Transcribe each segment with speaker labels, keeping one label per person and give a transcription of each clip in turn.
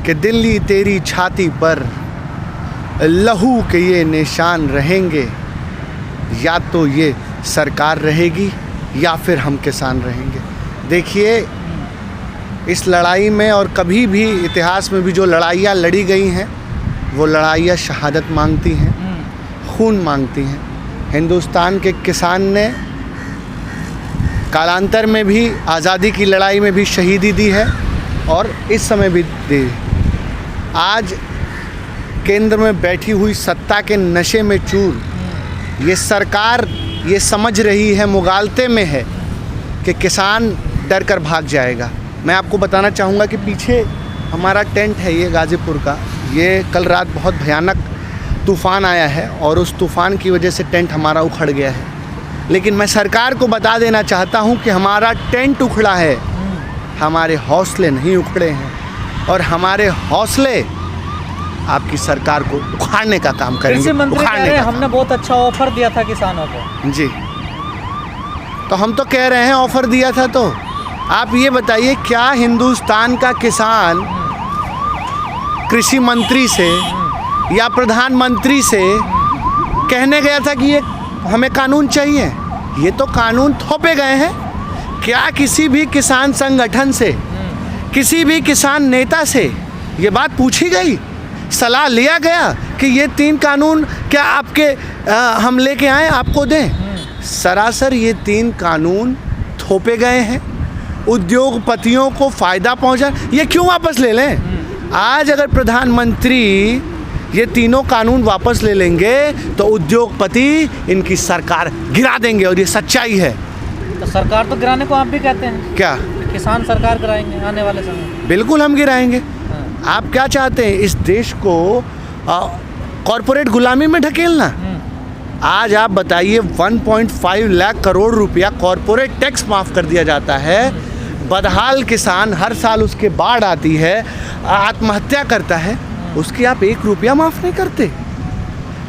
Speaker 1: कि दिल्ली तेरी छाती पर लहू के ये निशान रहेंगे, या तो ये सरकार रहेगी या फिर हम किसान रहेंगे। देखिए, इस लड़ाई में और कभी भी इतिहास में भी जो लड़ाइयाँ लड़ी गई हैं वो लड़ाइयाँ शहादत मांगती हैं, खून मांगती हैं। हिंदुस्तान के किसान ने कालांतर में भी आज़ादी की लड़ाई में भी शहीदी दी है और इस समय भी दी। आज केंद्र में बैठी हुई सत्ता के नशे में चूर ये सरकार ये समझ रही है, मुगालते में है कि किसान डर कर भाग जाएगा। मैं आपको बताना चाहूँगा कि पीछे हमारा टेंट है ये गाज़ीपुर का, ये कल रात बहुत भयानक तूफ़ान आया है और उस तूफ़ान की वजह से टेंट हमारा उखड़ गया है। लेकिन मैं सरकार को बता देना चाहता हूँ कि हमारा टेंट उखड़ा है, हमारे हौसले नहीं उखड़े हैं और हमारे हौसले आपकी सरकार को उखाड़ने का काम करेंगे।
Speaker 2: कृषि मंत्री कह रहे हैं हमने बहुत अच्छा ऑफर दिया था किसानों को।
Speaker 1: जी, तो हम तो कह रहे हैं ऑफर दिया था, तो आप ये बताइए क्या हिंदुस्तान का किसान कृषि मंत्री से या प्रधानमंत्री से कहने गया था कि ये हमें कानून चाहिए? ये तो कानून थोपे गए हैं। क्या किसी भी किसान संगठन से, किसी भी किसान नेता से ये बात पूछी गई, सलाह लिया गया कि ये 3 कानून क्या आपके हम लेके आए आपको दें? सरासर ये 3 कानून थोपे गए हैं, उद्योगपतियों को फ़ायदा पहुंचा। ये क्यों वापस ले लें? आज अगर प्रधानमंत्री ये तीनों कानून वापस ले लेंगे तो उद्योगपति इनकी सरकार गिरा देंगे और ये सच्चाई है।
Speaker 2: तो सरकार तो गिराने को आप भी कहते हैं।
Speaker 1: क्या
Speaker 2: किसान सरकार गिराएंगे आने वाले समय?
Speaker 1: बिल्कुल हम गिराएंगे। आप क्या चाहते हैं, इस देश को कॉरपोरेट गुलामी में ढकेलना? आज आप बताइए 1.5 लाख करोड़ रुपया कॉरपोरेट टैक्स माफ़ कर दिया जाता है। बदहाल किसान हर साल उसके बाढ़ आती है, आत्महत्या करता है, उसकी आप 1 रुपया माफ़ नहीं करते।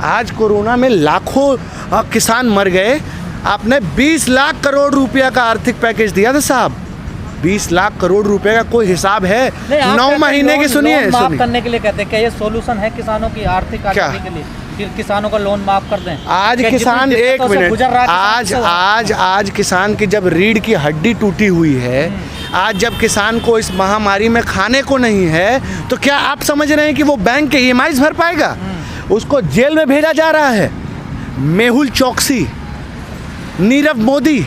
Speaker 1: आज कोरोना में लाखों किसान मर गए, आपने 20 लाख करोड़ रुपया का आर्थिक पैकेज दिया था साहब। 20 लाख करोड़ रुपए का कोई हिसाब है? 9 महीने की सुनिए
Speaker 2: माफ करने के लिए कहते हैं, क्या ये सॉल्यूशन है किसानों की आर्थिक आजादी के लिए? फिर किसानों का लोन माफ कर दें।
Speaker 1: आज किसान, एक मिनट, आज किसान की जब रीढ़ की हड्डी टूटी हुई है, आज जब किसान को इस महामारी में खाने को नहीं है, तो क्या आप समझ रहे हैं कि वो बैंक के EMIs भर पाएगा? उसको जेल में भेजा जा रहा है। मेहुल चौकसी, नीरव मोदी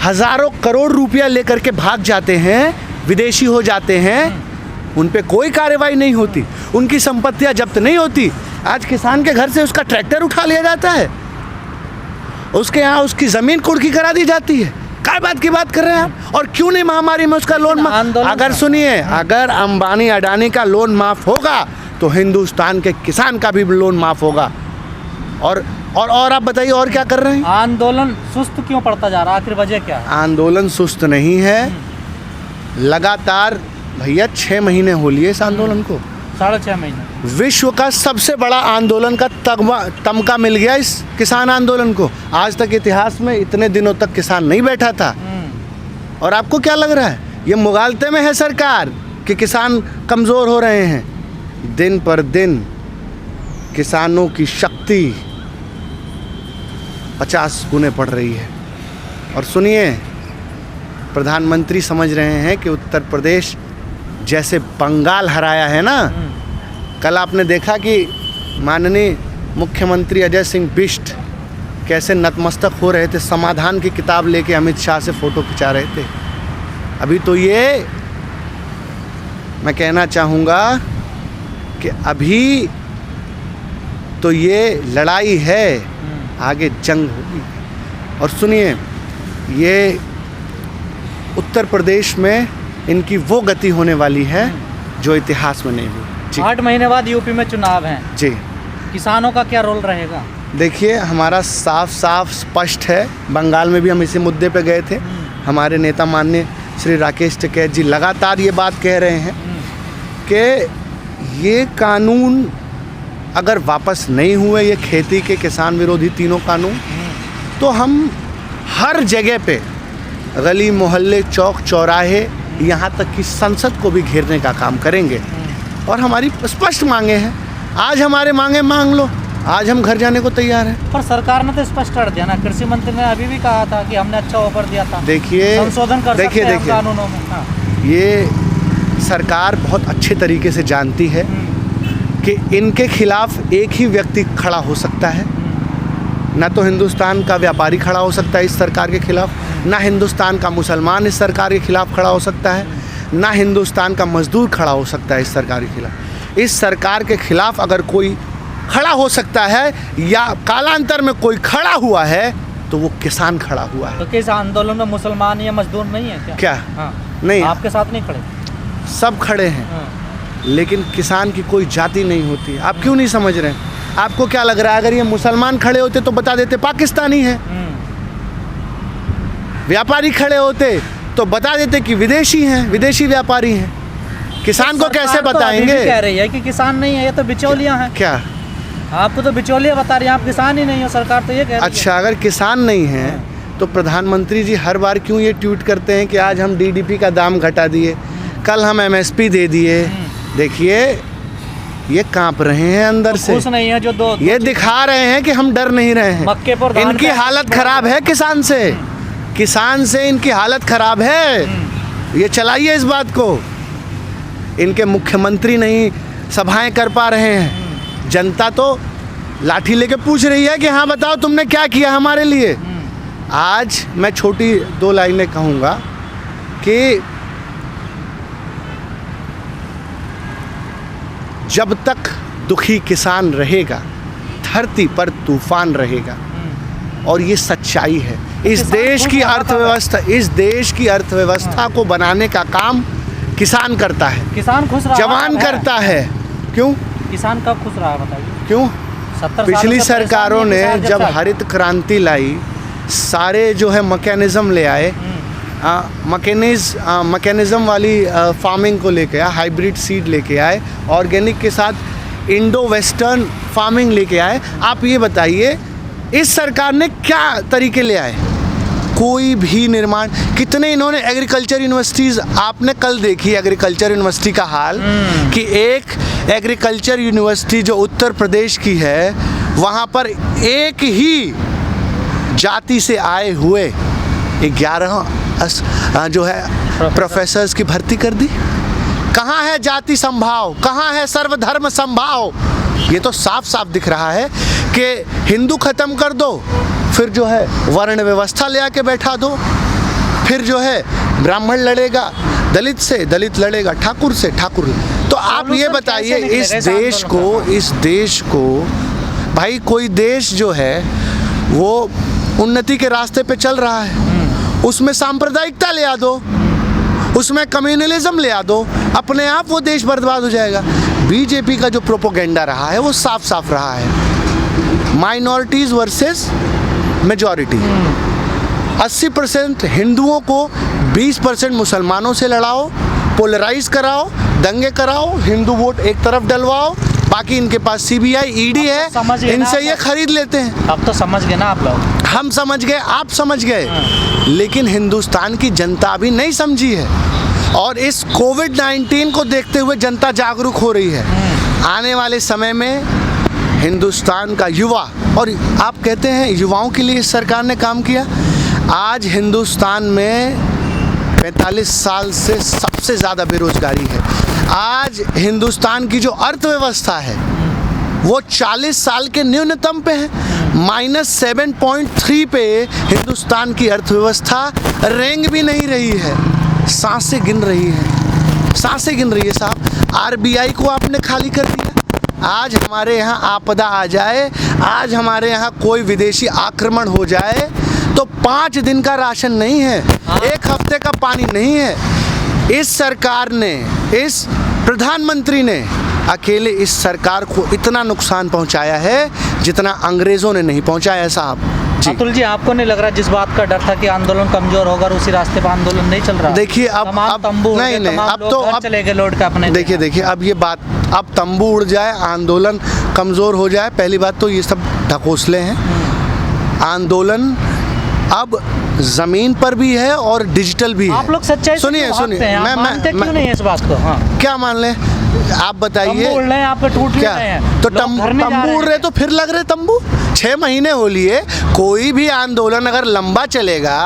Speaker 1: हज़ारों करोड़ रुपया लेकर के भाग जाते हैं, विदेशी हो जाते हैं, उन पे कोई कार्रवाई नहीं होती, उनकी संपत्तियां जब्त नहीं होती। आज किसान के घर से उसका ट्रैक्टर उठा लिया जाता है, उसके यहाँ उसकी ज़मीन कुर्की करा दी जाती है। क्या बात की बात कर रहे हैं आप? और क्यों नहीं महामारी में उसका लोन माफ? अगर सुनिए, अगर अंबानी अडानी का लोन माफ़ होगा तो हिंदुस्तान के किसान का भी लोन माफ़ होगा। और आप बताइए और क्या कर रहे हैं?
Speaker 2: आंदोलन सुस्त क्यों पड़ता जा रहा है? आखिर वजह क्या है?
Speaker 1: आंदोलन सुस्त नहीं है, लगातार भैया 6 महीने हो लिए इस आंदोलन को,
Speaker 2: 6.5 महीने।
Speaker 1: विश्व का सबसे बड़ा आंदोलन का तमगा मिल गया इस किसान आंदोलन को। आज तक इतिहास में इतने दिनों तक किसान नहीं बैठा था। और आपको क्या लग रहा है, ये मुगालते में है सरकार कि किसान कमज़ोर हो रहे हैं? दिन पर दिन किसानों की शक्ति 50 गुने बढ़ रही है। और सुनिए, प्रधानमंत्री समझ रहे हैं कि उत्तर प्रदेश जैसे बंगाल हराया है ना, कल आपने देखा कि माननीय मुख्यमंत्री अजय सिंह बिष्ट कैसे नतमस्तक हो रहे थे, समाधान की किताब लेके अमित शाह से फ़ोटो खिंचा रहे थे। अभी तो ये मैं कहना चाहूँगा कि अभी तो ये लड़ाई है, आगे जंग होगी। और सुनिए, ये उत्तर प्रदेश में इनकी वो गति होने वाली है जो इतिहास में नहीं हुई।
Speaker 2: 8 महीने बाद यूपी में चुनाव हैं
Speaker 1: जी,
Speaker 2: किसानों का क्या रोल रहेगा?
Speaker 1: देखिए, हमारा साफ स्पष्ट है। बंगाल में भी हम इसी मुद्दे पे गए थे। हमारे नेता माननीय श्री राकेश टिकैत जी लगातार ये बात कह रहे हैं कि ये कानून अगर वापस नहीं हुए, ये खेती के किसान विरोधी तीनों कानून, तो हम हर जगह पे गली मोहल्ले चौक चौराहे यहाँ तक कि संसद को भी घेरने का काम करेंगे। और हमारी स्पष्ट मांगे हैं। आज हमारे मांगे मांग लो, आज हम घर जाने को तैयार हैं।
Speaker 2: पर सरकार ने तो स्पष्ट कर दिया ना, कृषि मंत्री ने अभी भी कहा था कि हमने अच्छा ऑफर दिया था।
Speaker 1: देखिए
Speaker 2: संशोधन कर सकते हैं हम कानूनों में। हाँ।
Speaker 1: ये सरकार बहुत अच्छे तरीके से जानती है कि इनके खिलाफ एक ही व्यक्ति खड़ा हो सकता है। ना तो हिंदुस्तान का व्यापारी खड़ा हो सकता है इस सरकार के खिलाफ, ना हिंदुस्तान का मुसलमान इस सरकार के खिलाफ खड़ा हो सकता है, ना हिंदुस्तान का मजदूर खड़ा हो सकता है इस सरकार के खिलाफ। इस सरकार के खिलाफ अगर कोई खड़ा हो सकता है या कालांतर में कोई खड़ा हुआ है तो वो किसान खड़ा हुआ है।
Speaker 2: तो किस आंदोलन में मुसलमान या मजदूर नहीं है क्या?
Speaker 1: हाँ। नहीं,
Speaker 2: आपके साथ नहीं खड़े?
Speaker 1: सब खड़े हैं।
Speaker 2: हाँ। लेकिन
Speaker 1: किसान की कोई जाति नहीं होती। आप क्यों नहीं समझ रहे हैं? आपको क्या लग रहा है अगर ये मुसलमान खड़े होते तो बता देते पाकिस्तानी है, व्यापारी खड़े होते तो बता देते कि विदेशी हैं, विदेशी व्यापारी हैं। किसान को कैसे बताएंगे?
Speaker 2: तो कह रही है कि किसान नहीं है, ये तो बिचौलियां हैं।
Speaker 1: क्या
Speaker 2: आपको तो बिचौलिया बता रही है, आप किसान ही नहीं हो, सरकार तो ये कह रही है।
Speaker 1: अच्छा, अगर किसान नहीं है तो प्रधानमंत्री जी हर बार क्यों ये ट्वीट करते हैं कि आज हम डीडीपी का दाम घटा दिए, कल हम एमएसपी दे दिए? देखिए ये कांप रहे हैं अंदर से,
Speaker 2: खुश नहीं है जो दो
Speaker 1: ये दिखा रहे हैं कि हम डर नहीं रहे हैं।
Speaker 2: मक्के पर
Speaker 1: इनकी हालत खराब है किसान से, किसान से इनकी हालत खराब है। ये चलाइए इस बात को। इनके मुख्यमंत्री नहीं सभाएं कर पा रहे हैं, जनता तो लाठी लेके पूछ रही है कि हाँ बताओ तुमने क्या किया हमारे लिए। आज मैं छोटी 2 लाइनें कहूँगा कि जब तक दुखी किसान रहेगा धरती पर तूफान रहेगा, और ये सच्चाई है। इस देश की अर्थव्यवस्था को बनाने का काम किसान करता है,
Speaker 2: किसान खुश रहा,
Speaker 1: जवान करता है। क्यों?
Speaker 2: किसान कब खुश रहा बताइए?
Speaker 1: क्यों?
Speaker 2: 70
Speaker 1: पिछली सरकारों ने जब हरित क्रांति लाई, सारे जो है मैकेनिज्म ले आए, मैकेनिज्म वाली फार्मिंग को लेके आए, हाइब्रिड सीड लेके आए, ऑर्गेनिक के साथ इंडो वेस्टर्न फार्मिंग लेके आए। आप ये बताइए इस सरकार ने क्या तरीके ले आए? कोई भी निर्माण, कितने इन्होंने एग्रीकल्चर यूनिवर्सिटीज़, आपने कल देखी एग्रीकल्चर यूनिवर्सिटी का हाल कि एक एग्रीकल्चर यूनिवर्सिटी जो उत्तर प्रदेश की है वहाँ पर एक ही जाति से आए हुए 11 जो है प्रोफेसर्स की भर्ती कर दी। कहाँ है जाति संभाव, कहाँ है सर्वधर्म संभाव? ये तो साफ साफ दिख रहा है कि हिंदू खत्म कर दो, फिर जो है वर्ण व्यवस्था ले आके बैठा दो, फिर जो है ब्राह्मण लड़ेगा दलित से, दलित लड़ेगा ठाकुर से, ठाकुर। तो आप ये बताइए इस देश को भाई, कोई देश जो है वो उन्नति के रास्ते पे चल रहा है, उसमें सांप्रदायिकता ले आ दो, उसमें कम्युनलिज्म ले आ दो, अपने आप वो देश बर्बाद हो जाएगा। बीजेपी का जो प्रोपोगेंडा रहा है वो साफ साफ रहा है, माइनॉरिटीज़ वर्सेस मेजॉरिटी। 80% हिंदुओं को 20% मुसलमानों से लड़ाओ, पोलराइज कराओ, दंगे कराओ, हिंदू वोट एक तरफ डलवाओ, बाकी इनके पास सीबीआई ईडी है, इनसे ये खरीद लेते हैं।
Speaker 2: अब तो समझ गए ना आप लोग,
Speaker 1: हम समझ गए, आप समझ गए, लेकिन हिंदुस्तान की जनता अभी नहीं समझी है। और इस कोविड-19 को देखते हुए जनता जागरूक हो रही है। आने वाले समय में हिंदुस्तान का युवा, और आप कहते हैं युवाओं के लिए इस सरकार ने काम किया। आज हिंदुस्तान में 45 साल से सबसे ज़्यादा बेरोजगारी है। आज हिंदुस्तान की जो अर्थव्यवस्था है वो 40 साल के न्यूनतम पे है, -7.3 पे हिंदुस्तान की अर्थव्यवस्था रेंग भी नहीं रही है, सांसें गिन रही है, सांसें गिन रही है साहब। आरबीआई को आपने खाली कर दिया। आज हमारे यहाँ आपदा आ जाए, आज हमारे यहाँ कोई विदेशी आक्रमण हो जाए तो 5 दिन का राशन नहीं है, 1 हफ्ते का पानी नहीं है। इस सरकार ने, इस प्रधानमंत्री ने अकेले इस सरकार को इतना नुकसान पहुंचाया है जितना अंग्रेज़ों ने नहीं पहुंचाया साहब।
Speaker 2: अतुल जी, आपको नहीं लग रहा जिस बात का डर था कि आंदोलन कमजोर होगा उसी रास्ते पर आंदोलन नहीं चल रहा?
Speaker 1: देखिए अब नहीं, अब तो अब
Speaker 2: चले गए लौट के अपने।
Speaker 1: देखिए अब ये बात, अब तंबू उड़ जाए, आंदोलन कमज़ोर हो जाए, पहली बात तो ये सब ढकोसले हैं। आंदोलन अब ज़मीन पर भी है और डिजिटल भी है।
Speaker 2: आप लोग सच्चाई
Speaker 1: सुनिए
Speaker 2: मैं क्यों नहीं है इस बात को? हाँ,
Speaker 1: क्या मान लें? आप बताइए
Speaker 2: तंबू उड़ रहे हैं, आप पे टूट
Speaker 1: क्या
Speaker 2: रहे हैं,
Speaker 1: तो
Speaker 2: लोग घर नहीं जा
Speaker 1: तंबू उड़
Speaker 2: हैं।
Speaker 1: रहे तो फिर लग रहे तंबू। 6 महीने हो लिए। कोई भी आंदोलन अगर लंबा चलेगा,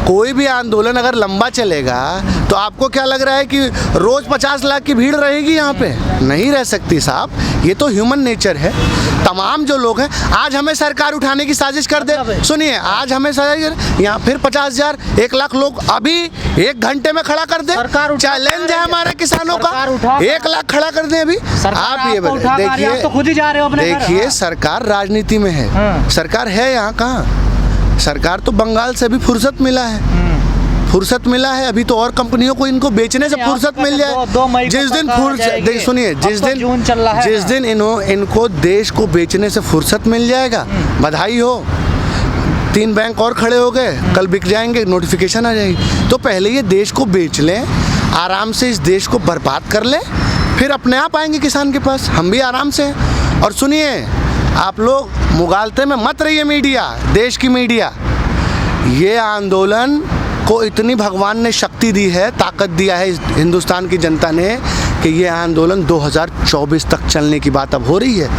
Speaker 1: कोई भी आंदोलन अगर लंबा चलेगा तो आपको क्या लग रहा है कि रोज 50 लाख की भीड़ रहेगी यहाँ पे? नहीं रह सकती साहब, ये तो ह्यूमन नेचर है। तमाम जो लोग हैं, आज हमें सरकार उठाने की साजिश कर दे, सुनिए, आज हमें यहाँ फिर 50,000 1 लाख लोग अभी 1 घंटे में खड़ा कर दे। चैलेंज है हमारे किसानों का, 1 लाख खड़ा कर दे अभी। आप ये देखिए,
Speaker 2: तो खुद ही जा रहे हो अपने घर।
Speaker 1: देखिए सरकार राजनीति में है, सरकार है यहाँ कहाँ? सरकार तो बंगाल से भी फुर्सत मिला है, फुर्सत मिला है। अभी तो और कंपनियों को इनको बेचने से फुर्सत मिल जाए। जिस दिन सुनिए, जिस दिन इनको देश को बेचने से फुर्सत मिल जाएगा, बधाई हो, 3 बैंक और खड़े हो गए, कल बिक जाएंगे, नोटिफिकेशन आ जाएगी। तो पहले ये देश को बेच लें, आराम से इस देश को बर्बाद कर लें, फिर अपने आप आएंगे किसान के पास, हम भी आराम से हैं। और सुनिए, आप लोग मुगालते में मत रहिए, मीडिया, देश की मीडिया। ये आंदोलन को इतनी भगवान ने शक्ति दी है, ताकत दिया है हिंदुस्तान की जनता ने, कि ये आंदोलन 2024 तक चलने की बात अब हो रही है।